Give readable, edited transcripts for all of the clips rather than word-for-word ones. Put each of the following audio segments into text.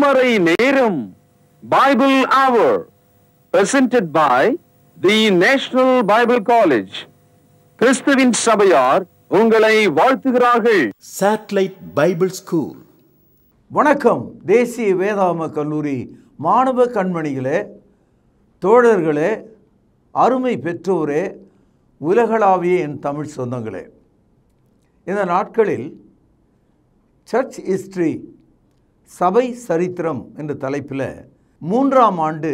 திருமறை நேரம் பைபிள் அவர் presented by the National Bible College. கிறிஸ்துவின் சபையார் உங்களை வாழ்த்துகிறார்கள். Satellite Bible School. வணக்கம். தேசிய வேதாகம கல்லூரி மாணவ கண்மணிகளே, தோழர்களே, அருமை பெற்றோரே, உலகளாவிய என் தமிழ் சொந்தங்களே, இந்த நாட்களில் சர்ச் ஹிஸ்டரி, சபை சரித்திரம் என்ற தலைப்பில் 3ஆம் ஆண்டு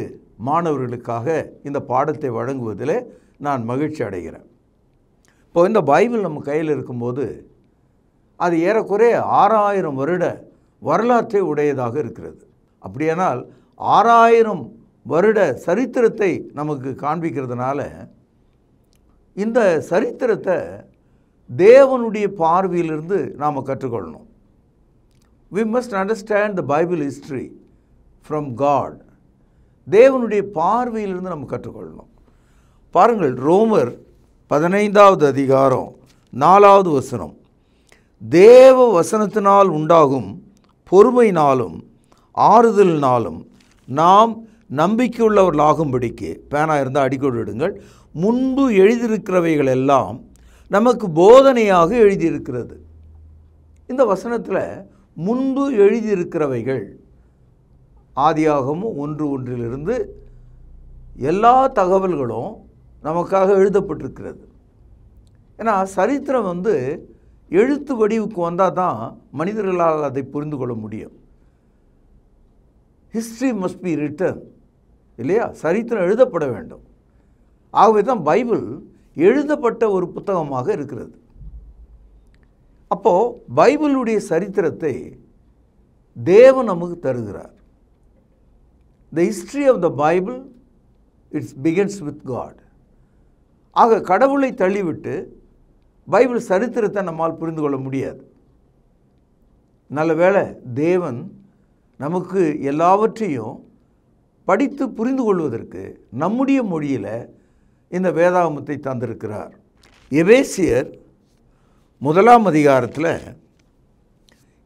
மாணவர்களுக்காக இந்த பாடத்தை வழங்குவதில் நான் மகிழ்ச்சி அடைகிறேன். இப்போ இந்த பைபிள் நம்ம கையில் இருக்கும்போது அது ஏறக்குறைய 6000 வருட வரலாற்றை உடையதாக இருக்கிறது. அப்படியானால் 6000 வருட சரித்திரத்தை நமக்கு காண்பிக்கிறதுனால இந்த சரித்திரத்தை தேவனுடைய பார்வையிலிருந்து நாம் கற்றுக்கொள்ளணும். We must understand the Bible history from God. தேவனுடைய பார்வையிலிருந்து நம்ம கற்றுக்கொள்ளணும். பாருங்கள், ரோமர் 15வது அதிகாரம் 4வது வசனம், தேவ வசனத்தினால் உண்டாகும் பொறுமையினாலும் ஆறுதலினாலும் நாம் நம்பிக்கையுள்ளவர்களாகும்படிக்கு, பேனா இருந்தால் அடிக்கோடு விடுங்கள், முன்பு எழுதியிருக்கிறவைகள் எல்லாம் நமக்கு போதனையாக எழுதியிருக்கிறது. இந்த வசனத்தில் முன்பு எழுதியிருக்கிறவைகள் ஆதியாகமம் 1:1 எல்லா தகவல்களும் நமக்காக எழுதப்பட்டிருக்கிறது. ஏன்னா சரித்திரம் எழுத்து வடிவுக்கு வந்தால் தான் மனிதர்களால் அதை புரிந்து கொள்ள முடியும். ஹிஸ்ட்ரி மஸ்ட் பி ரிட்டன், இல்லையா? சரித்திரம் எழுதப்பட வேண்டும். ஆகவே தான் பைபிள் எழுதப்பட்ட ஒரு புத்தகமாக இருக்கிறது. அப்போது பைபிளுடைய சரித்திரத்தை தேவன் நமக்கு தருகிறார். The history of the Bible, it begins with God. ஆக கடவுளை தள்ளிவிட்டு பைபிள் சரித்திரத்தை நம்மால் புரிந்து கொள்ள முடியாது. நல்ல வேளை தேவன் நமக்கு எல்லாவற்றையும் படித்து புரிந்து கொள்வதற்கு நம்முடைய மொழியில் இந்த வேதாகமத்தை தந்திருக்கிறார். எபேசியர் 1ஆம் அதிகாரத்தில்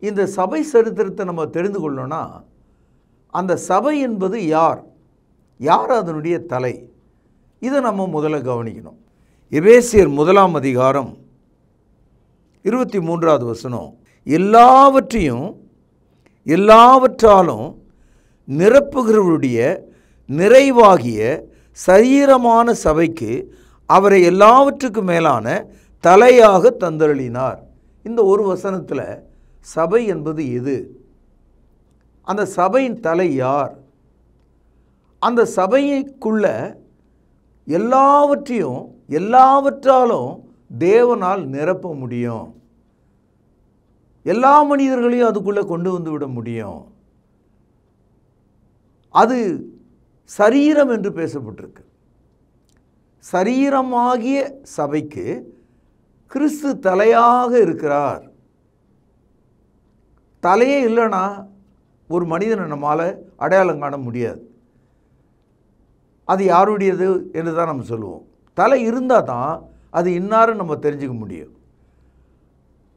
இந்த சபை சரித்திரத்தை நம்ம தெரிந்து கொள்ளணும்னா அந்த சபை என்பது யார், யார் அதனுடைய தலை, இதை நம்ம முதல்ல கவனிக்கணும். எபேசியர் 1ஆம் அதிகாரம் 23வது வசனம், எல்லாவற்றையும் எல்லாவற்றாலும் நிரப்புகிறவருடைய நிறைவாகிய சரீரமான சபைக்கு அவரை எல்லாவற்றுக்கும் மேலான தலையாக தந்தருளினார். இந்த ஒரு வசனத்தில் சபை என்பது எது, அந்த சபையின் தலை யார், அந்த சபைக்குள்ள எல்லாவற்றையும் எல்லாவற்றாலும் தேவனால் நிரப்ப முடியும், எல்லா மனிதர்களையும் அதுக்குள்ளே கொண்டு வந்து விட முடியும். அது சரீரம் என்று பேசப்பட்டிருக்கு. சரீரமாகிய சபைக்கு கிறிஸ்து தலையாக இருக்கிறார். தலையே இல்லைன்னா ஒரு மனிதனை நம்மால் அடையாளம் காண முடியாது. அது யாருடையது என்று தான் நம்ம சொல்லுவோம். தலை இருந்தால் தான் அது இன்னாரும் நம்ம தெரிஞ்சுக்க முடியும்.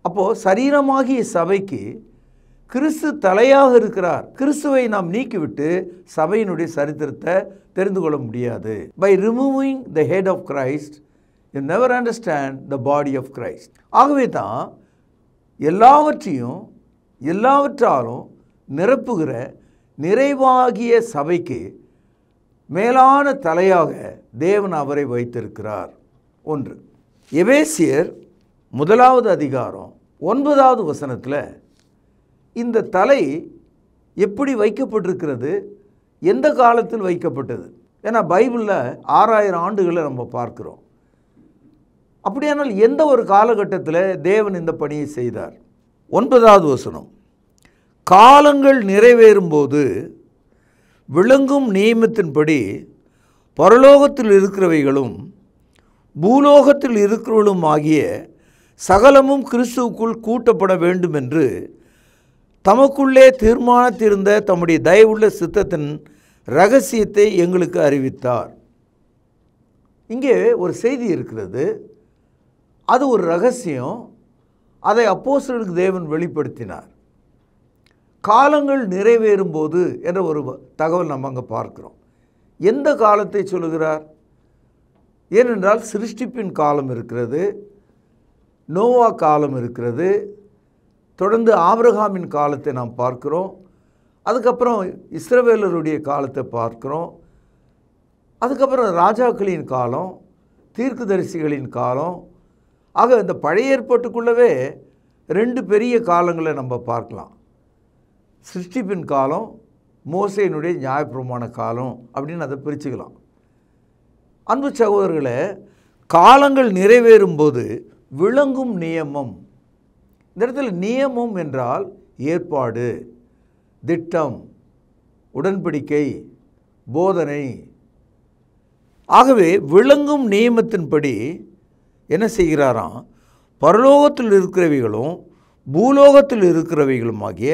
அப்போது சரீரமாகிய சபைக்கு கிறிஸ்து தலையாக இருக்கிறார். கிறிஸ்துவை நாம் நீக்கிவிட்டு சபையினுடைய சரித்திரத்தை தெரிந்து கொள்ள முடியாது. By removing the head of Christ you never understand the body of Christ. ஆகவே தான் எல்லாவற்றையும் எல்லாவற்றாலும் நிரப்புகிற நிறைவாகிய சபைக்கு மேலான தலையாக தேவன் அவரை வைத்திருக்கிறார். 1 எபேசியர் 1வது அதிகாரம் 9வது வசனத்தில் இந்த தலை எப்படி வைக்கப்பட்டிருக்கிறது, எந்த காலத்தில் வைக்கப்பட்டது? ஏன்னா பைபிளில் 6000 ஆண்டுகளை நம்ம பார்க்குறோம். அப்படியானால் எந்த ஒரு காலகட்டத்தில் தேவன் இந்த பணியை செய்தார்? 9வது வசனம், காலங்கள் நிறைவேறும்போது விளங்கும் நியமத்தின்படி பரலோகத்தில் இருக்கிறவைகளும் பூலோகத்தில் இருக்கிறவர்களும் ஆகிய சகலமும் கிறிஸ்துவுக்குள் கூட்டப்பட வேண்டும் என்று தமக்குள்ளே தீர்மானித்திருந்த தம்முடைய தயவுள்ள சித்தத்தின் இரகசியத்தை எங்களுக்கு அறிவித்தார். இங்கே ஒரு செய்தி இருக்கிறது. அது ஒரு ரகசியம். அதை அப்போஸ்தலருக்கு தேவன் வெளிப்படுத்தினார். காலங்கள் நிறைவேறும் போது என்ற ஒரு தகவல் நம்ம அங்கே பார்க்கிறோம். எந்த காலத்தை சொல்லுகிறார்? ஏனென்றால் சிருஷ்டிப்பின் காலம் இருக்கிறது, நோவா காலம் இருக்கிறது, தொடர்ந்து ஆபிரகாமின் காலத்தை நாம் பார்க்கிறோம், அதுக்கப்புறம் இஸ்ரவேலருடைய காலத்தை பார்க்கிறோம், அதுக்கப்புறம் ராஜாக்களின் காலம், தீர்க்கதரிசிகளின் காலம். ஆக இந்த பழைய ஏற்பாட்டுக்குள்ளவே 2 பெரிய காலங்களை நம்ம பார்க்கலாம். சிருஷ்டிப்பின் காலம், மோசேயினுடைய நியாயப்பிரமாண காலம் அப்படின்னு அதை பிரிச்சுக்கலாம். அன்பு சகோதரர்களே, காலங்கள் நிறைவேறும் போது விளங்கும் நியமம். இந்த இடத்துல நியமம் என்றால் ஏற்பாடு, திட்டம், உடன்படிக்கை, போதனை. ஆகவே விளங்கும் நியமத்தின்படி என்ன செய்கிறாராம்? பரலோகத்தில் இருக்கிறவைகளும் பூலோகத்தில் இருக்கிறவைகளும் ஆகிய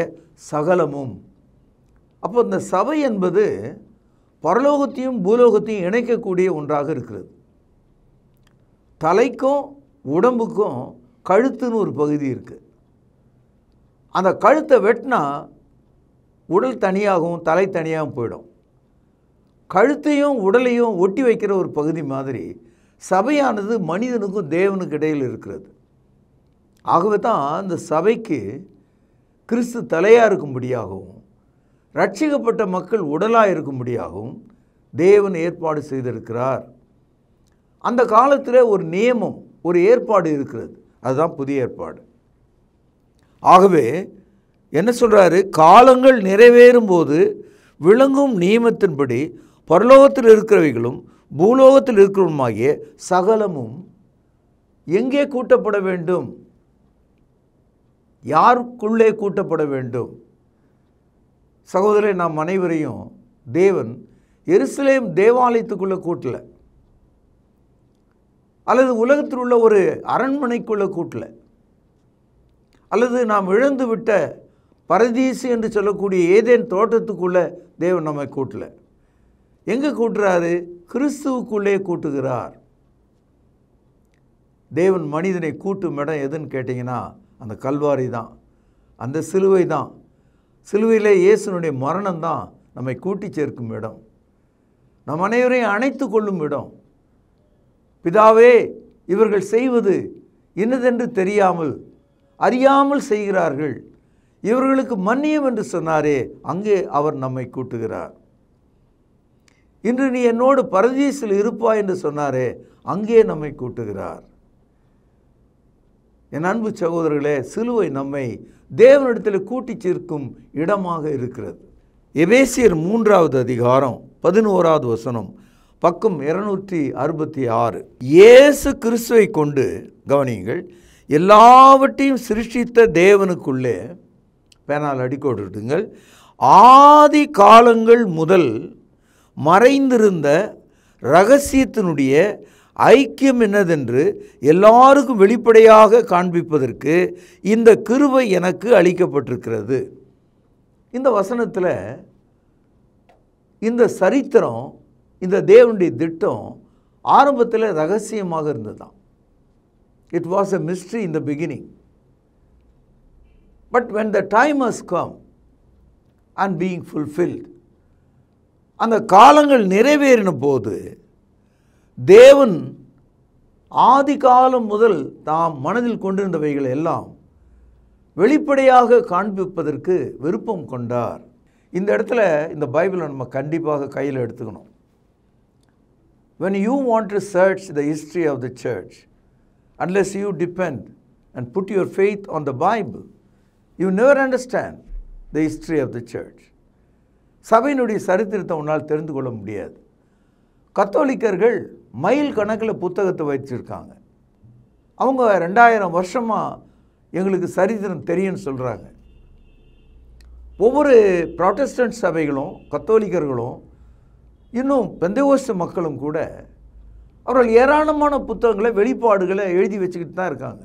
சகலமும். அப்போ இந்த சபை என்பது பரலோகத்தையும் பூலோகத்தையும் இணைக்கக்கூடிய ஒன்றாக இருக்கிறது. தலைக்கும் உடம்புக்கும் கழுத்துன்னு ஒரு பகுதி இருக்குது. அந்த கழுத்தை வெட்டினா உடல் தனியாகவும் தலை தனியாகவும் போயிடும். கழுத்தையும் உடலையும் ஒட்டி வைக்கிற ஒரு பகுதி மாதிரி சபையானது மனிதனுக்கும் தேவனுக்கு இடையில் இருக்கிறது. ஆகவே தான் இந்த சபைக்கு கிறிஸ்து தலையாக இருக்கும்படியாகவும் ரட்சிக்கப்பட்ட மக்கள் உடலாக இருக்கும்படியாகவும் தேவன் ஏற்பாடு செய்திருக்கிறார். அந்த காலத்தில் ஒரு நியமம், ஒரு ஏற்பாடு இருக்கிறது. அதுதான் புதிய ஏற்பாடு. ஆகவே என்ன சொல்கிறாரு? காலங்கள் நிறைவேறும் போது விளங்கும் நியமத்தின்படி பரலோகத்தில் இருக்கிறவைகளும் பூலோகத்தில் இருக்கிறவருமாகிய சகலமும் எங்கே கூட்டப்பட வேண்டும்? யாருக்குள்ளே கூட்டப்பட வேண்டும்? சகோதரரை, நாம் அனைவரையும் தேவன் எருசலேம் தேவாலயத்துக்குள்ளே கூட்டலை, அல்லது உலகத்தில் உள்ள ஒரு அரண்மனைக்குள்ளே கூட்டலை, அல்லது நாம் இழந்து விட்ட பரதீசு என்று சொல்லக்கூடிய ஏதேன் தோட்டத்துக்குள்ளே தேவன் நம்மை கூட்டலை. எங்கே கூட்டுறாரு? கிறிஸ்துவுக்குள்ளே கூட்டுகிறார். தேவன் மனிதனை கூட்டும் இடம் எதுன்னு கேட்டிங்கன்னா அந்த கல்வாரி தான், அந்த சிலுவை தான். சிலுவையிலே இயேசுனுடைய மரணம் தான் நம்மை கூட்டி சேர்க்கும் இடம், நம் அனைவரையும் அணைத்து கொள்ளும் இடம். பிதாவே, இவர்கள் செய்வது இன்னதென்று தெரியாமல் அறியாமல் செய்கிறார்கள், இவர்களுக்கு மன்னியும் என்று சொன்னாரே, அங்கே அவர் நம்மை கூட்டுகிறார். இன்று நீ என்னோடு பரதீசில் இருப்பாய் என்று சொன்னாரே, அங்கே நம்மை கூட்டுகிறார். என் அன்பு சகோதரர்களே, சிலுவை நம்மை தேவனிடத்தில் கூட்டி சேர்க்கும் இடமாக இருக்கிறது. எபேசியர் 3வது அதிகாரம் 11வது வசனம், பக்கம் 266. இயேசு கிறிஸ்துவை கொண்டு, கவனியுங்கள், எல்லாவற்றையும் சிருஷ்டித்த தேவனுக்குள்ளே, பேனால் அடிக்கோடுங்கள், ஆதி காலங்கள் முதல் மறைந்திருந்த இரகசியத்தினுடைய ஐக்கியம் என்னதென்று எல்லாருக்கும் வெளிப்படையாக காண்பிப்பதற்கு இந்த கிருபை எனக்கு அளிக்கப்பட்டிருக்கிறது. இந்த வசனத்தில் இந்த சரித்திரம், இந்த தேவனுடைய திட்டம் ஆரம்பத்தில் ரகசியமாக இருந்ததுதான். It was a mystery in the beginning. But when the time has come and being fulfilled, அந்த காலங்கள் நிறைவேறின போது தேவன் ஆதி காலம் முதல் தாம் மனதில் கொண்டிருந்தவைகள் எல்லாம் வெளிப்படையாக காண்பிப்பதற்கு விருப்பம் கொண்டார். இந்த இடத்துல இந்த பைபிளை நம்ம கண்டிப்பாக கையில் எடுத்துக்கணும். When you want to search the history of the church, unless you depend and put your faith on the Bible, you never understand the history of the church. சபையினுடைய சரித்திரத்தை உன்னால் தெரிந்து கொள்ள முடியாது. கத்தோலிக்கர்கள் மைல் கணக்கில் புத்தகத்தை வச்சிருக்காங்க. அவங்க 2000 வருஷமாக எங்களுக்கு சரித்திரம் தெரியும்னு சொல்கிறாங்க. ஒவ்வொரு புராட்டஸ்டன்ட் சபைகளும் கத்தோலிக்கர்களும் இன்னும் பெந்தேகோஸ்து மக்களும் கூட அவர்கள் ஏராளமான புத்தகங்களை, வெளிப்பாடுகளை எழுதி வச்சுக்கிட்டு தான் இருக்காங்க.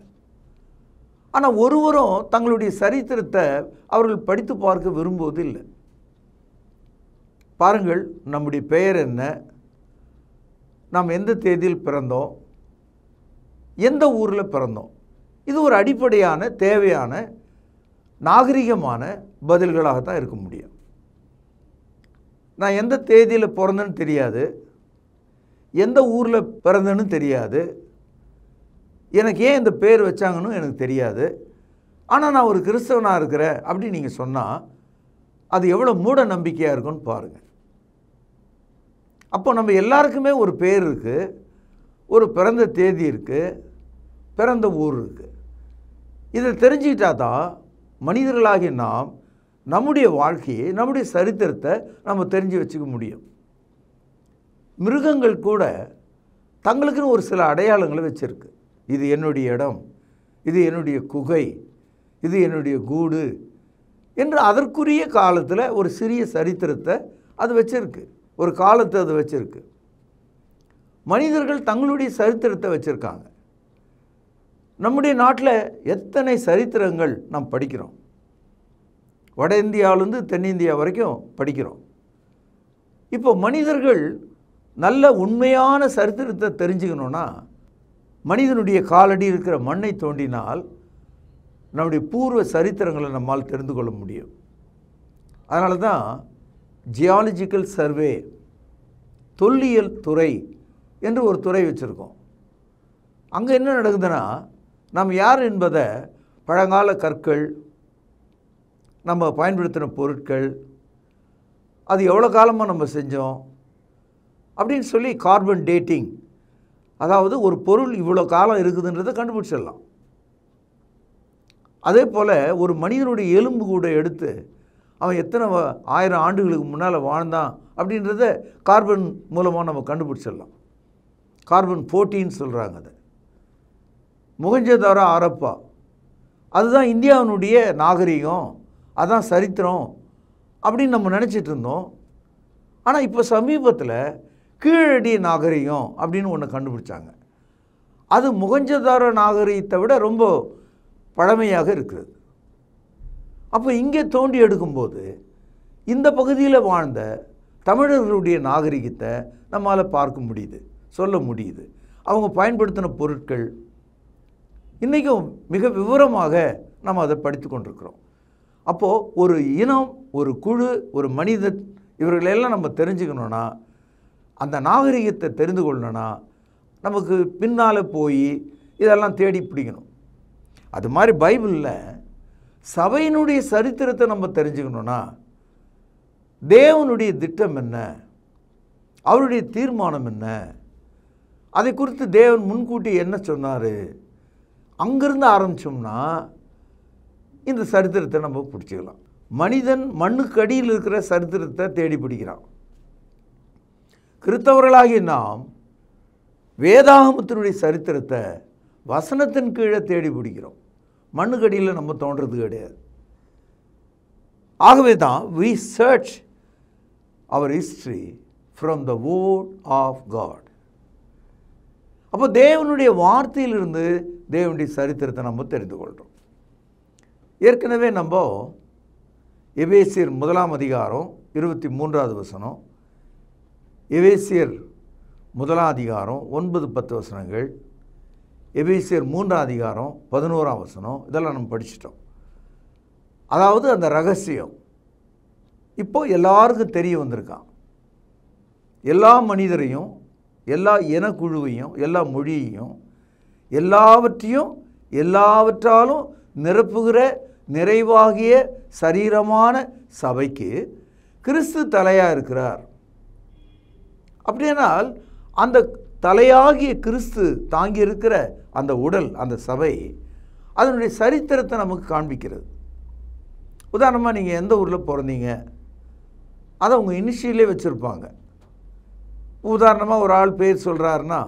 ஆனால் ஒருவரும் தங்களுடைய சரித்திரத்தை அவர்கள் படித்து பார்க்க விரும்புவதில்லை. பாருங்கள், நம்முடைய பெயர் என்ன, நாம் எந்த தேதியில் பிறந்தோம், எந்த ஊரில் பிறந்தோம், இது ஒரு அடிப்படையான தேவையான நாகரிகமான பதில்களாகத்தான் இருக்க முடியும். நான் எந்த தேதியில் பிறந்தேன்னு தெரியாது, எந்த ஊரில் பிறந்தேன்னு தெரியாது, எனக்கு ஏன் இந்த பேர் வச்சாங்கன்னு எனக்கு தெரியாது, ஆனால் நான் ஒரு கிறிஸ்தவனாக இருக்கிறேன் அப்படின்னு நீங்கள் சொன்னால் அது எவ்வளோ மூட நம்பிக்கையாக இருக்குன்னு பாருங்கள். அப்போ நம்ம எல்லாருக்குமே ஒரு பேர் இருக்குது, ஒரு பிறந்த தேதி இருக்குது, பிறந்த ஊர் இருக்குது. இதை தெரிஞ்சுக்கிட்டா தான் மனிதர்களாகிய நாம் நம்முடைய வாழ்க்கையை, நம்முடைய சரித்திரத்தை நம்ம தெரிஞ்சு வச்சுக்க முடியும். மிருகங்கள் கூட தங்களுக்குன்னு ஒரு சில அடையாளங்களை வச்சுருக்கு. இது என்னுடைய இடம், இது என்னுடைய குகை, இது என்னுடைய கூடு என்று அதற்குரிய காலத்தில் ஒரு சிறிய சரித்திரத்தை அது வச்சுருக்கு, ஒரு காலத்தை அது வச்சுருக்கு. மனிதர்கள் தங்களுடைய சரித்திரத்தை வச்சுருக்காங்க. நம்முடைய நாட்டில் எத்தனை சரித்திரங்கள் நாம் படிக்கிறோம். வட இந்தியாவிலேருந்து தென்னிந்தியா வரைக்கும் படிக்கிறோம். இப்போ மனிதர்கள் நல்ல உண்மையான சரித்திரத்தை தெரிஞ்சுக்கணுன்னா மனிதனுடைய காலடி இருக்கிற மண்ணை தோண்டினால் நம்முடைய பூர்வ சரித்திரங்களை நம்மால் தெரிந்து கொள்ள முடியும். அதனால தான் ஜியாலஜிக்கல் சர்வே, தொல்லியல் துறை என்று ஒரு துறை வச்சுருக்கோம். அங்கே என்ன நடக்குதுன்னா, நாம் யார் என்பதை பழங்கால கற்கள், நம்ம பயன்படுத்தின பொருட்கள், அது எவ்வளோ காலமாக நம்ம செஞ்சோம் அப்படின்னு சொல்லி கார்பன் டேட்டிங், அதாவது ஒரு பொருள் இவ்வளோ காலம் இருக்குதுன்றதை கண்டுபிடிச்சிடலாம். அதே போல் ஒரு மனிதனுடைய எலும்பு கூட எடுத்து அவன் எத்தனை 1000 ஆண்டுகளுக்கு முன்னால் வாழ்ந்தான் அப்படின்றத கார்பன் மூலமாக நம்ம கண்டுபிடிச்சிடலாம். கார்பன் 14 சொல்கிறாங்க. அதை மொஹஞ்சதாரோ ஹரப்பா, அதுதான் இந்தியாவினுடைய நாகரிகம், அதுதான் சரித்திரம் அப்படின்னு நம்ம நினச்சிட்டு இருந்தோம். ஆனால் இப்போ சமீபத்தில் கீழடி நாகரிகம் அப்படின்னு ஒன்று கண்டுபிடிச்சாங்க. அது மொஹஞ்சதாரோ நாகரிகத்தை விட ரொம்ப பழமையாக இருக்கிறது. அப்போ இங்கே தோண்டி எடுக்கும்போது இந்த பகுதியில் வாழ்ந்த தமிழர்களுடைய நாகரிகத்தை நம்மால் பார்க்க முடியுது, சொல்ல முடியுது. அவங்க பயன்படுத்தின பொருட்கள் இன்றைக்கும் மிக விவரமாக நம்ம அதை படித்து கொண்டிருக்கிறோம். அப்போது ஒரு இனம், ஒரு குழு, ஒரு மனிதன், இவர்களெல்லாம் நம்ம தெரிஞ்சுக்கணுன்னா, அந்த நாகரிகத்தை தெரிந்து கொள்ளணுன்னா நமக்கு பின்னால் போய் இதெல்லாம் தேடி பிடிக்கணும். அது மாதிரி பைபிளில் சபையினுடைய சரித்திரத்தை நம்ம தெரிஞ்சுக்கணுன்னா தேவனுடைய திட்டம் என்ன, அவருடைய தீர்மானம் என்ன, அதை குறித்து தேவன் முன்கூட்டி என்ன சொன்னார், அங்கிருந்து ஆரம்பித்தோம்னா இந்த சரித்திரத்தை நம்ம பிடிச்சிக்கலாம். மனிதன் மண்ணுக்கு அடியில் இருக்கிற சரித்திரத்தை தேடி பிடிக்கிறான். கிறிஸ்தவர்களாகிய நாம் வேதாகமத்தினுடைய சரித்திரத்தை வசனத்தின் கீழே தேடி பிடிக்கிறோம். மண்ணுக்கு அடியில் நம்ம தோன்றது கிடையாது. ஆகவே தான் we search our history from the word of God. அப்போ தேவனுடைய வார்த்தையிலிருந்து தேவனுடைய சரித்திரத்தை நம்ம தெரிந்து கொள்கிறோம். ஏற்கனவே நம்ம எபேசியர் 1 அதிகாரம் 23வது வசனம், எபேசியர் 1 அதிகாரம் 9-10 வசனங்கள், எபேசியர் 3 அதிகாரம் 11 வசனம், இதெல்லாம் நம்ம படிச்சிட்டோம். அதாவது அந்த ரகசியம் இப்போ எல்லாருக்கும் தெரிய வந்திருக்கான். எல்லா மனிதரையும், எல்லா இனக்குழுவையும், எல்லா மொழியையும், எல்லாவற்றையும் எல்லாவற்றாலும் நிரப்புகிற நிறைவாகிய சரீரமான சபைக்கு கிறிஸ்து தலையாக இருக்கிறார். அப்படியானால் அந்த தலையாகிய கிறிஸ்து தாங்கி இருக்கிற அந்த உடல், அந்த சபை, அதனுடைய சரித்திரத்தை நமக்கு காண்பிக்கிறது. உதாரணமாக நீங்கள் எந்த ஊரில் பிறந்தீங்க அதை அவங்க இனிஷியலே வச்சுருப்பாங்க. உதாரணமாக ஒரு ஆள் பேர் சொல்கிறாருன்னா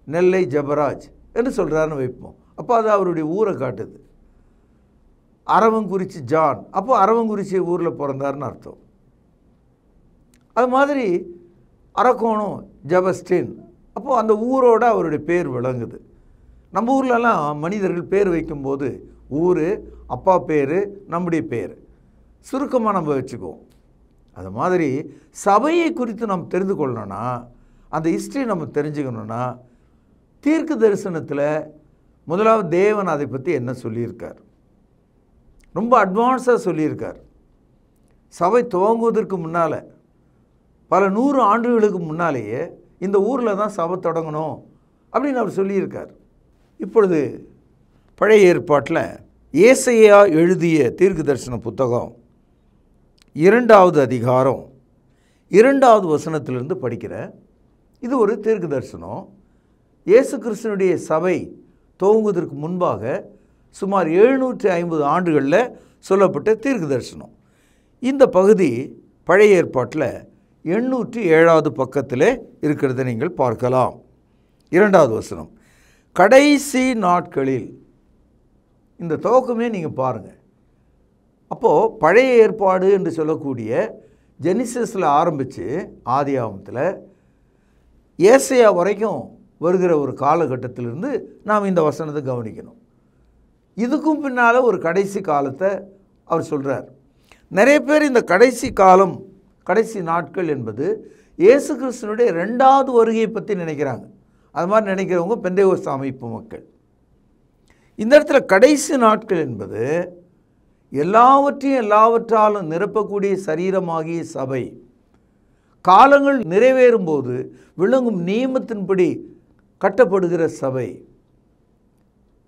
நெல்லை ஜபராஜ் என்று சொல்கிறாருன்னு வைப்போம். அப்போ அது அவருடைய ஊரை காட்டுது. அரவங்குறிச்சி ஜான், அப்போ அரவங்குறிச்சி ஊரில் பிறந்தாருன்னு அர்த்தம். அது மாதிரி அரக்கோணம் ஜபஸ்டின், அப்போது அந்த ஊரோட அவருடைய பேர் விளங்குது. நம்ம ஊர்லலாம் மனிதர்கள் பேர் வைக்கும்போது ஊர், அப்பா பேர், நம்முடைய பேர் சுருக்கமாக நம்ம வச்சுக்குவோம். அது மாதிரி சபையை குறித்து நம்ம தெரிந்து கொள்ளணும்னா, அந்த ஹிஸ்ட்ரி நம்ம தெரிஞ்சுக்கணுன்னா, தீர்க்க தரிசனத்தில் முதலாவது தேவன் அதை பற்றி என்ன சொல்லியிருக்கார், ரொம்ப அட்வான்ஸாக சொல்லியிருக்கார். சபை துவங்குவதற்கு முன்னால் பல 100 ஆண்டுகளுக்கு முன்னாலேயே இந்த ஊரில் தான் சபை தொடங்கணும் அப்படின்னு அவர் சொல்லியிருக்கார். இப்பொழுது பழைய ஏற்பாட்டில் ஏசாயா எழுதிய தீர்க்க தரிசன புத்தகம் 2வது அதிகாரம் 2வது வசனத்திலிருந்து படிக்கிறேன். இது ஒரு தீர்க்க தரிசனம். இயேசு கிறிஸ்துனுடைய சபை துவங்குவதற்கு முன்பாக சுமார் 750 ஆண்டுகளில் சொல்லப்பட்ட தீர்க்க தரிசனம். இந்த பகுதி பழைய ஏற்பாட்டில் 807வது பக்கத்தில் இருக்கிறத நீங்கள் பார்க்கலாம். 2வது வசனம், கடைசி நாட்களில். இந்த துவக்கமே நீங்கள் பாருங்கள். அப்போது பழைய ஏற்பாடு என்று சொல்லக்கூடிய ஜெனிசிஸில் ஆரம்பித்து ஆதியாகமத்தில் ஏசாயா வரைக்கும் வருகிற ஒரு காலகட்டத்திலிருந்து நாம் இந்த வசனத்தை கவனிக்கணும். இதுக்கும் பின்னால் ஒரு கடைசி காலத்தை அவர் சொல்கிறார். நிறைய பேர் இந்த கடைசி காலம், கடைசி நாட்கள் என்பது இயேசு கிறிஸ்துனுடைய 2வது வருகையை பற்றி நினைக்கிறாங்க. அது மாதிரி நினைக்கிறவங்க பெந்தேகோஸ்து அமைப்பு மக்கள். இந்த இடத்துல கடைசி நாட்கள் என்பது எல்லாவற்றாலும் நிரப்பக்கூடிய சரீரமாகிய சபை காலங்கள் நிறைவேறும் போது விளங்கும் நியமத்தின்படி கட்டப்படுகிற சபை,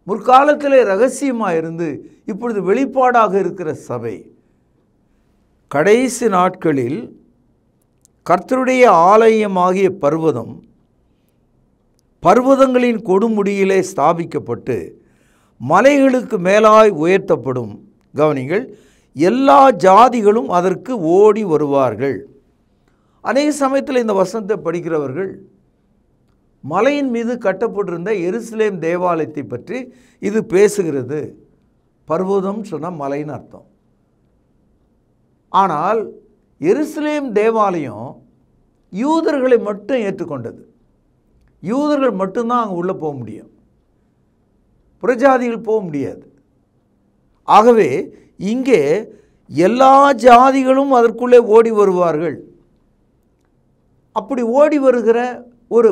முற்காலத்தில் ரகசியமாக இருந்து இப்பொழுது வெளிப்பாடாக இருக்கிற சபை, கடைசி நாட்களில் கர்த்தருடைய ஆலயமாகிய பர்வதம் பர்வதங்களின் கொடுமுடியிலே ஸ்தாபிக்கப்பட்டு மலைகளுக்கு மேலாய் உயர்த்தப்படும். கவனிங்கள், எல்லா ஜாதிகளும் அதற்கு ஓடி வருவார்கள். அநேக சமயத்தில் இந்த வசனத்தை படிக்கிறவர்கள் மலையின் மீது கட்டப்பட்டிருந்த எருசலேம் தேவாலயத்தை பற்றி இது பேசுகிறது. பர்வதம் சொன்னால் மலைன்னு அர்த்தம். ஆனால் எருசலேம் தேவாலயம் யூதர்களை மட்டும் ஏற்றுக்கொண்டது. யூதர்கள் மட்டும்தான் அங்கே உள்ளே போக முடியும், புறஜாதிகள் போக முடியாது. ஆகவே இங்கே எல்லா ஜாதிகளும் அதற்குள்ளே ஓடி வருவார்கள். அப்படி ஓடி வருகிற ஒரு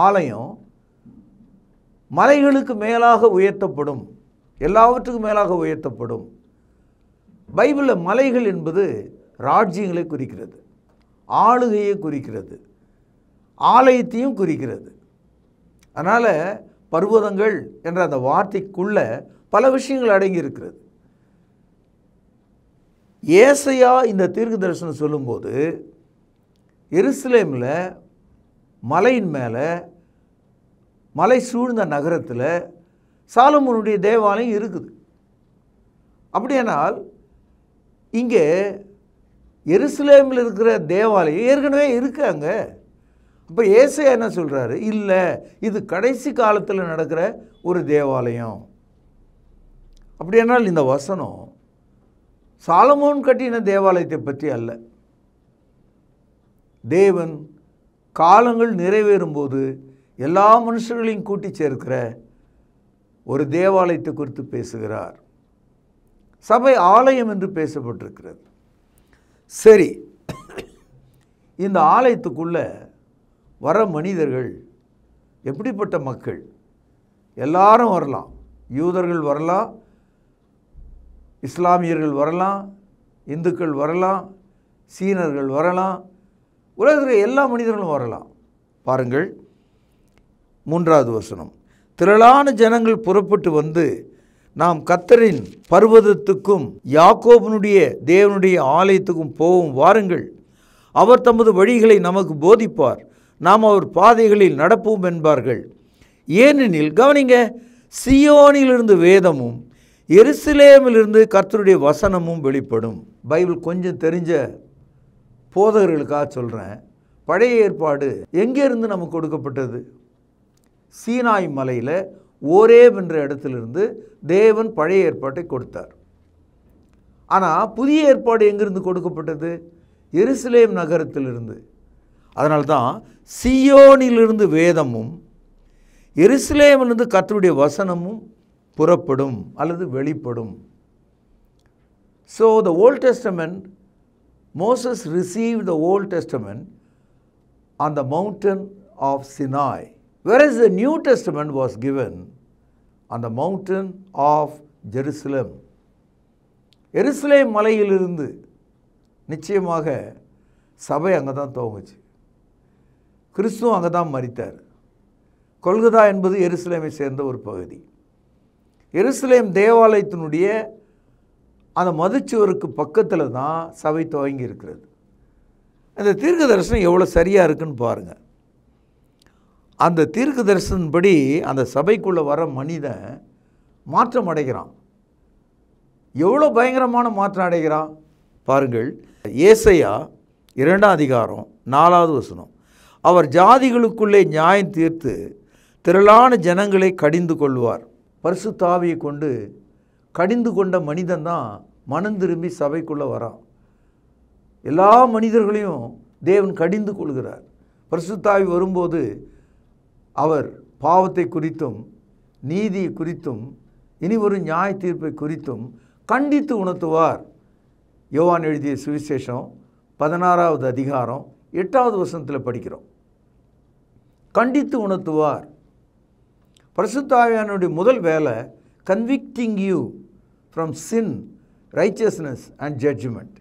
ஆலயம் மலைகளுக்கு மேலாக உயர்த்தப்படும், எல்லாவற்றுக்கும் மேலாக உயர்த்தப்படும். பைபிளில் மலைகள் என்பது ராஜ்யங்களை குறிக்கிறது, ஆளுகையை குறிக்கிறது, ஆலயத்தையும் குறிக்கிறது. அதனால் பர்வதங்கள் என்ற அந்த வார்த்தைக்குள்ள பல விஷயங்கள் அடங்கி இருக்கிறது. ஏசாயா இந்த தீர்க்க தரிசனம் சொல்லும்போது எருசலேமில் மலையின் மேலே, மலை சூழ்ந்த நகரத்தில் சாலமோனுடைய தேவாலயம் இருக்குது. அப்படியானால் இங்கே எருசலேமில் இருக்கிற தேவாலயம் ஏற்கனவே இருக்காங்க. அப்போ ஏசாயா என்ன சொல்கிறாரு? இல்லை, இது கடைசி காலத்தில் நடக்கிற ஒரு தேவாலயம். அப்படியானால் இந்த வசனம் சாலமோன் கட்டின தேவாலயத்தை பற்றி அல்ல. தேவன் காலங்கள் நிறைவேறும்போது எல்லா மனுஷர்களையும் கூட்டி சேர்க்கிற ஒரு தேவாலயத்தை குறித்து பேசுகிறார். சபை ஆலயம் என்று பேசப்பட்டிருக்கிறது. சரி, இந்த ஆலயத்துக்குள்ள வர மனிதர்கள் எப்படிப்பட்ட மக்கள்? எல்லாரும் வரலாம். யூதர்கள் வரலாம், இஸ்லாமியர்கள் வரலாம், இந்துக்கள் வரலாம், சீனர்கள் வரலாம், உலகத்தில் எல்லா மனிதர்களும் வரலாம். பாருங்கள் 3வது வசனம், திரளான ஜனங்கள் புறப்பட்டு வந்து நாம் கர்த்தரின் பர்வதத்துக்கும் யாக்கோபனுடைய தேவனுடைய ஆலயத்துக்கும் போவோம் வாருங்கள். அவர் தமது வழிகளை நமக்கு போதிப்பார், நாம் அவர் பாதைகளில் நடப்போம் என்பார்கள். ஏனெனில் கவனிங்க, சியோனிலிருந்து வேதமும் எருசலேமிலிருந்து கர்த்தருடைய வசனமும் வெளிப்படும். பைபிள் கொஞ்சம் தெரிஞ்ச போதகர்களுக்காக சொல்கிறேன். பழைய ஏற்பாடு எங்கேருந்து நமக்கு கொடுக்கப்பட்டது? சீனாய் மலையில் ஓரேப் என்ற இடத்திலிருந்து தேவன் பழைய ஏற்பாட்டை கொடுத்தார். ஆனால் புதிய ஏற்பாடு எங்கிருந்து கொடுக்கப்பட்டது? எருசலேம் நகரத்திலிருந்து. அதனால்தான் சியோனிலிருந்து வேதமும் எருசலேமிலிருந்து கர்த்தருடைய வசனமும் புறப்படும் அல்லது வெளிப்படும். So the Old Testament, Moses received the Old Testament on the mountain of Sinai, whereas the New Testament was given on the mountain of Jerusalem. எருசலேம் மலையிலிருந்து நிச்சயமாக சபை அங்கே தான் துவங்குச்சு. கிறிஸ்துவும் அங்கே தான் மரித்தார். கொல்கதா என்பது எருசலேமை சேர்ந்த ஒரு பகுதி. எருசலேம் தேவாலயத்தினுடைய அந்த மதுச்சுவருக்கு பக்கத்தில் தான் சபை துவங்கி இருக்கிறது. அந்த தீர்க்க தரிசனம் எவ்வளோ சரியாக இருக்குன்னு பாருங்கள். அந்த தீர்க்க தரிசனப்படி அந்த சபைக்குள்ளே வர மனிதன் மாற்றம் அடைகிறான். எவ்வளோ பயங்கரமான மாற்றம் அடைகிறான் பாருங்கள். ஏசாயா 2ஆம் அதிகாரம் 4வது வசனம். அவர் ஜாதிகளுக்குள்ளே நியாயம் தீர்த்து திரளான ஜனங்களை கடிந்து கொள்வார். பரிசுத்த ஆவியை கொண்டு கடிந்து கொண்ட மனிதன் தான் மனம் திரும்பி சபைக்குள்ளே வரான். எல்லா மனிதர்களையும் தேவன் கடிந்து கொள்கிறார். பரிசுத்த ஆவி வரும்போது அவர் பாவத்தை குறித்தும் நீதி குறித்தும் இனி ஒரு நியாய தீர்ப்பை குறித்தும் கண்டித்து உணர்த்துவார். யோவான் எழுதிய சுவிசேஷம் 16வது அதிகாரம் 8வது வசனத்தில் படிக்கிறோம். கண்டித்து உணர்த்துவார். பரிசுத்த ஆவியானுடைய முதல் வேலை convicting you from sin, righteousness and judgment.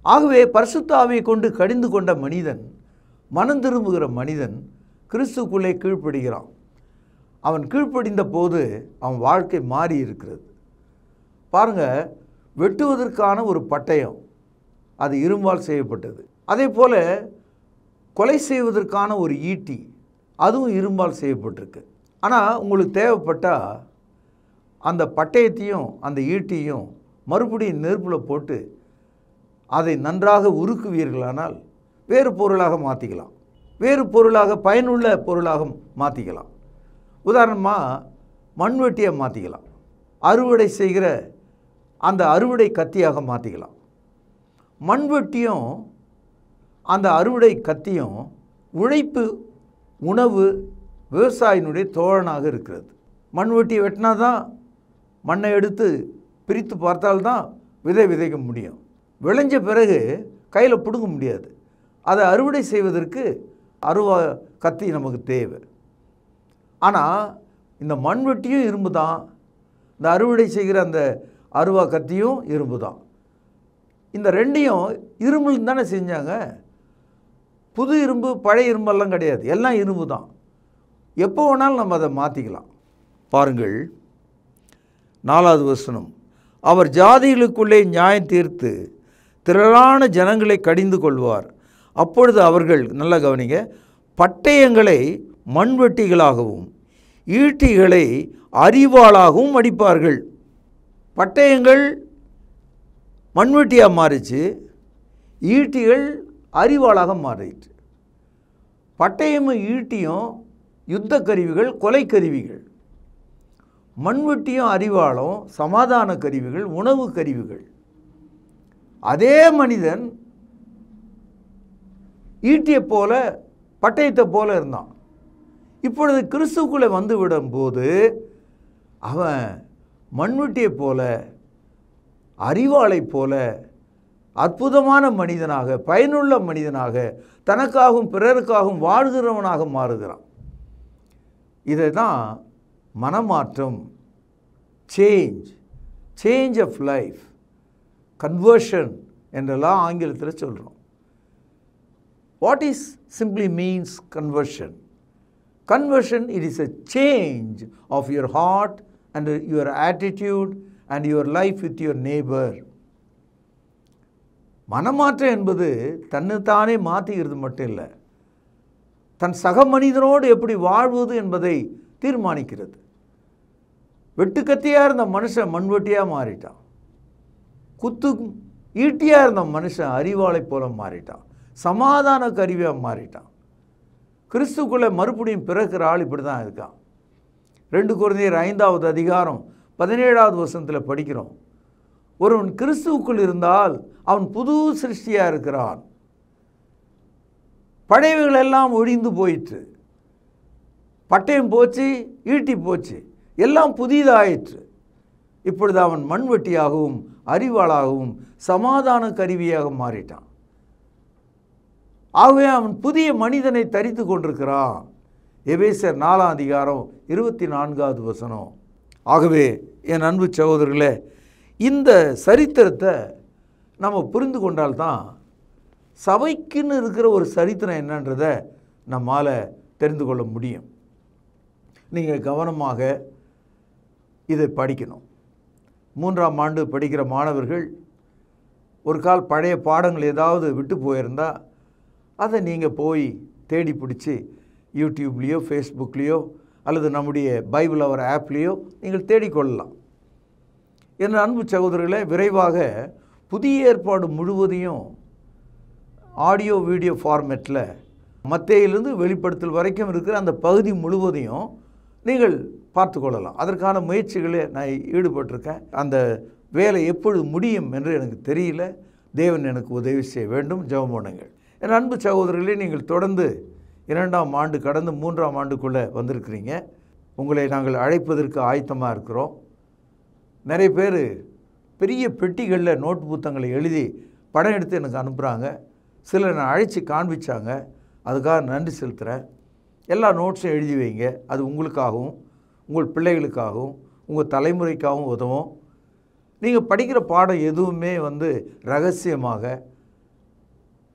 ஆகவே பரிசுத்த ஆவியை கொண்டு கடிந்து கொண்ட மனிதன், மனம் திரும்புகிற மனிதன் கிறிஸ்துக்குள்ளே கீழ்ப்படுகிறான். அவன் கீழ்ப்படிந்த போது அவன் வாழ்க்கை மாறி இருக்கிறது. பாருங்கள், வெட்டுவதற்கான ஒரு பட்டயம் அது இரும்பால் செய்யப்பட்டது. அதே போல் கொலை செய்வதற்கான ஒரு ஈட்டி அதுவும் இரும்பால் செய்யப்பட்டிருக்கு. ஆனால் உங்களுக்கு தேவைப்பட்டால் அந்த பட்டயத்தையும் அந்த ஈட்டியும் மறுபடியும் நெருப்பில் போட்டு அதை நன்றாக உருக்குவீர்களானால் வேறு பொருளாக மாற்றிக்கலாம், வேறு பொருளாக பயனுள்ள பொருளாக மாற்றிக்கலாம். உதாரணமாக மண்வெட்டியை மாற்றிக்கலாம், அறுவடை செய்கிற அந்த அறுவடை கத்தியாக மாற்றிக்கலாம். மண்வெட்டியும் அந்த அறுவடை கத்தியும் உழைப்பு, உணவு, விவசாயினுடைய தோழனாக இருக்கிறது. மண்வெட்டியை வெட்டினா தான் மண்ணை எடுத்து பிரித்து பார்த்தால்தான் விதை விதைக்க முடியும். விளைஞ்ச பிறகு கையில் பிடுங்க முடியாது. அதை அறுவடை செய்வதற்கு அருவா கத்தி நமக்கு தேவை. ஆனால் இந்த மண்வெட்டியும் இரும்பு தான், இந்த அறுவடை செய்கிற அந்த அருவா கத்தியும் இரும்பு தான். இந்த ரெண்டையும் இரும்புல தானே செஞ்சாங்க. புது இரும்பு பழைய இரும்பெல்லாம் கிடையாது, எல்லாம் இரும்பு தான். எப்போ வேணாலும் நம்ம அதை மாற்றிக்கலாம். பாருங்கள் 4வது வசனம். அவர் ஜாதிகளுக்குள்ளே நியாயம் தீர்த்து திரளான ஜனங்களை கடிந்து கொள்வார். அப்பொழுது அவர்கள், நல்ல கவனிங்க, பட்டயங்களை மண்வெட்டிகளாகவும் ஈட்டிகளை அரிவாளாகவும் அடிப்பார்கள். பட்டயங்கள் மண்வெட்டியாக மாறிச்சு, ஈட்டிகள் அரிவாளாக மாறிடுச்சு. பட்டயமும் ஈட்டியும் யுத்த கருவிகள், கொலை கருவிகள். மண்வெட்டியும் அரிவாளும் சமாதான கருவிகள், உணவு கருவிகள். அதே மனிதன் ஈட்டியை போல பட்டயத்தை போல இருந்தான். இப்பொழுது கிறிஸ்துக்குள்ளே வந்து விடும்போது அவன் மண்வெட்டியை போல, அரிவாளை போல அற்புதமான மனிதனாக, பயனுள்ள மனிதனாக, தனக்காகவும் பிறருக்காகவும் வாழ்கிறவனாக மாறுகிறான். இதை தான் மனமாற்றம், சேஞ்ச் ஆஃப் லைஃப், கன்வர்ஷன் என்றெல்லாம் ஆங்கிலத்தில் சொல்கிறோம். What is simply means conversion? Conversion, it is a change of your heart and your attitude and your life with your neighbor. மனமாற்றம் என்பது தன்னைத்தானே மாற்றுகிறது மட்டும் இல்லை, தன் சக மனிதனோடு எப்படி வாழ்வது என்பதை தீர்மானிக்கிறது. வெட்டுக்கத்தியாக இருந்த மனுஷன் மண்வெட்டியாக மாறிட்டான். குத்து ஈட்டியாக இருந்த மனுஷன் அரிவாளை போல மாறிட்டான். சமாதான கருவியாக மாறிட்டான். கிறிஸ்துக்குள்ளே மறுபடியும் பிறக்கிற ஆள் இப்படி தான் இருக்கான். 2 கொரிந்தியர் 5வது அதிகாரம் 17வது வசனத்தில் படிக்கிறோம். ஒருவன் கிறிஸ்துவுக்குள் இருந்தால் அவன் புது சிருஷ்டியாக இருக்கிறான். பழையவைகள் எல்லாம் ஒழிந்து போயிற்று. பட்டயம் போச்சு, ஈட்டி போச்சு, எல்லாம் புதிதாயிற்று. இப்பொழுது அவன் மண்வெட்டியாகவும் அரிவாளாகவும் சமாதான கருவியாக மாறிட்டான். ஆகவே அவன் புதிய மனிதனை தரித்து கொண்டிருக்கிறான். எபேசியர் 4ஆம் அதிகாரம் 24வது வசனம். ஆகவே என் அன்பு சகோதரர்களே, இந்த சரித்திரத்தை நம்ம புரிந்து கொண்டால்தான் சபைக்குன்னு இருக்கிற ஒரு சரித்திரம் என்னன்றதை நம்மால் தெரிந்து கொள்ள முடியும். நீங்கள் கவனமாக இதை படிக்கணும். 3ஆம் ஆண்டு படிக்கிற மாணவர்கள் ஒரு கால் பழைய பாடங்கள் ஏதாவது விட்டு போயிருந்தால் அதை நீங்கள் போய் தேடி பிடிச்சி யூடியூப்லேயோ ஃபேஸ்புக்லேயோ அல்லது நம்முடைய பைபிள் அவர் ஆப்லேயோ நீங்கள் தேடிக்கொள்ளலாம். என் அன்பு சகோதரர்களே, விரைவாக புதிய ஏற்பாடு முழுவதையும் ஆடியோ வீடியோ ஃபார்மேட்டில் மத்தேயிலிருந்து வெளிப்படுத்தல் வரைக்கும் இருக்கிற அந்த பகுதி முழுவதையும் நீங்கள் பார்த்து கொள்ளலாம். அதற்கான முயற்சிகளை நான் ஈடுபட்டிருக்கேன். அந்த வேலை எப்பொழுது முடியும் என்று எனக்கு தெரியல. தேவன் எனக்கு உதவி செய்ய வேண்டும். ஜெபம் பண்ணுங்கள். என் அன்பு சகோதரர்களே, நீங்கள் தொடர்ந்து 2ஆம் ஆண்டு கடந்து 3ஆம் ஆண்டுக்குள்ளே வந்திருக்கிறீங்க. உங்களை நாங்கள் அழைப்பதற்கு ஆயத்தமாக இருக்கிறோம். நிறைய பேர் பெரிய பெட்டிகளில் நோட் புத்தகங்களை எழுதி படம் எடுத்து எனக்கு அனுப்புகிறாங்க. சிலர் நான் அழைச்சி காண்பிச்சாங்க. அதுக்காக நன்றி செலுத்துகிறேன். எல்லா நோட்ஸும் எழுதி வைங்க. அது உங்களுக்காகவும் உங்கள் பிள்ளைகளுக்காகவும் உங்கள் தலைமுறைக்காகவும் உதவும். நீங்கள் படிக்கிற பாடம் எதுவுமே ரகசியமாக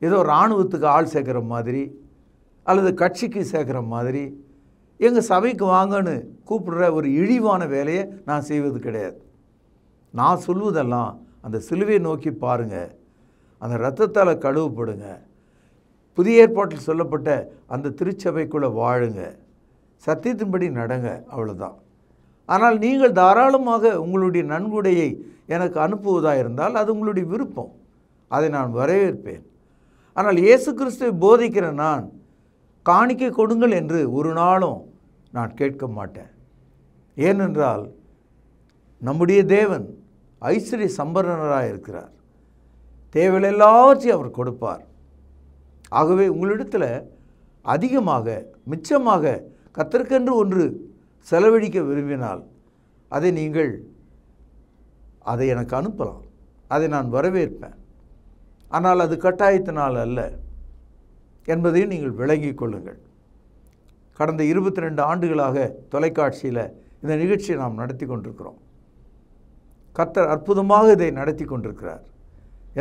ஏதோ இராணுவத்துக்கு ஆள் சேர்க்குற மாதிரி அல்லது கட்சிக்கு சேர்க்குற மாதிரி எங்கள் சபைக்கு வாங்கன்னு கூப்பிடுற ஒரு இழிவான வேலையை நான் செய்வது கிடையாது. நான் சொல்வதெல்லாம் அந்த சிலுவையை நோக்கி பாருங்கள், அந்த இரத்தத்தால் கழுவப்படுங்க, புதிய ஏற்பாட்டில் சொல்லப்பட்ட அந்த திருச்சபைக்குள்ளே வாழுங்க, சத்தியத்தின்படி நடங்க, அவ்வளோதான். ஆனால் நீங்கள் தாராளமாக உங்களுடைய நன்கொடையை எனக்கு அனுப்புவதாக இருந்தால் அது உங்களுடைய விருப்பம். அதை நான் வரவேற்பேன். ஆனால் இயேசு கிறிஸ்துவை போதிக்கிற நான் காணிக்கை கொடுங்கள் என்று ஒரு நாளும் நான் கேட்க மாட்டேன். ஏனென்றால் நம்முடைய தேவன் ஐஸ்வர்ய சம்பன்னராக இருக்கிறார். தேவையில்லாவற்றையும் அவர் கொடுப்பார். ஆகவே உங்களிடத்தில் அதிகமாக மிச்சமாக கர்த்தருக்கென்று ஒன்று செலவழிக்க விரும்பினால் அதை எனக்கு அனுப்பலாம். அதை நான் வரவேற்பேன். ஆனால் அது கட்டாயத்தினால் அல்ல என்பதையும் நீங்கள் விளங்கிக் கொள்ளுங்கள். கடந்த 22 ஆண்டுகளாக தொலைக்காட்சியில் இந்த நிகழ்ச்சியை நாம் நடத்தி கொண்டிருக்கிறோம். கர்த்தர் அற்புதமாக இதை நடத்தி கொண்டிருக்கிறார்.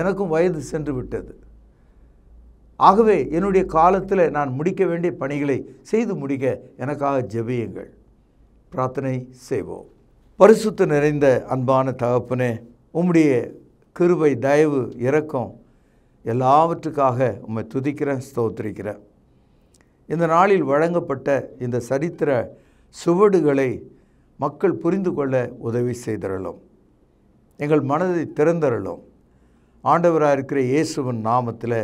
எனக்கும் வயது சென்று விட்டது. ஆகவே என்னுடைய காலத்தில் நான் முடிக்க வேண்டிய பணிகளை செய்து முடிக்க எனக்காக ஜெபியுங்கள். பிரார்த்தனை செய்வோம். பரிசுத்த நிறைந்த அன்பான தகப்பனே, உம்முடைய கிருபை, தயவு, இரக்கம் எல்லாவற்றுக்காக உம்மை துதிக்கிறேன், ஸ்தோத்திரிக்கிறேன். இந்த நாளில் வழங்கப்பட்ட இந்த சரித்திர சுவடுகளை மக்கள் புரிந்து கொள்ள உதவி செய்தரலும். எங்கள் மனதை திறந்தரலும். ஆண்டவராக இருக்கிற இயேசுவின் நாமத்தில்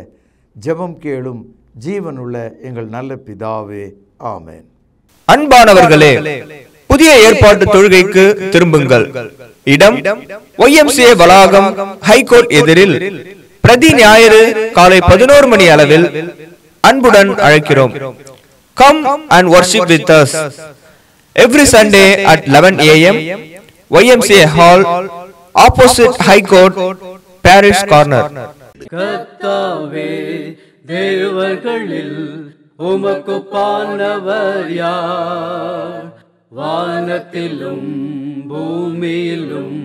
ஜெபம் கேளும் ஜீவனுள்ள எங்கள் நல்ல பிதாவே, ஆமென். அன்பானவர்களே, புதிய ஏற்பாட்டு தொழுகைக்கு திரும்புங்கள். இடம் YMCA வளாகம், ஹைகோர்ட் எதிரில், பிரதி ஞாயிறு காலை 11 மணி அளவில் அன்புடன் அழைக்கிறோம். Come and worship with us every Sunday at 11 AM, YMCA Hall, opposite High Court, Parish Corner. கர்த்தாவே, தேவர்களில் உமக்கு பானவர் யார்? வானத்திலும் பூமியிலும்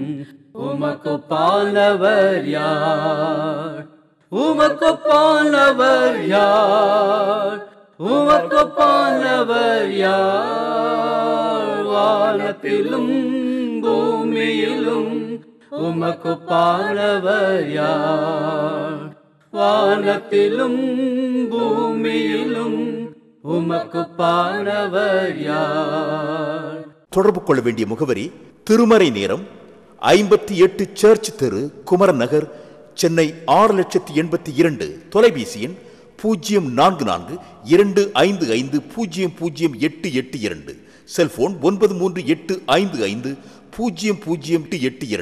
உமக்கு பானவர் யார்? உமக்கு பானவர் யார்? உமக்கு பானவர் யார்? வானத்திலும் பூமியிலும் உமக்கு பானவர் யார்? வானத்திலும் பூமியிலும் உமக்கு பானவர் யார்? தொடர்பு கொள்ள வேண்டிய முகவரி: திருமறை நேரம், 58 சர்ச் தெரு, குமரன் நகர், சென்னை 6,82,000. தொலைபேசி எண் 0442550082. செல்போன் 9385500882.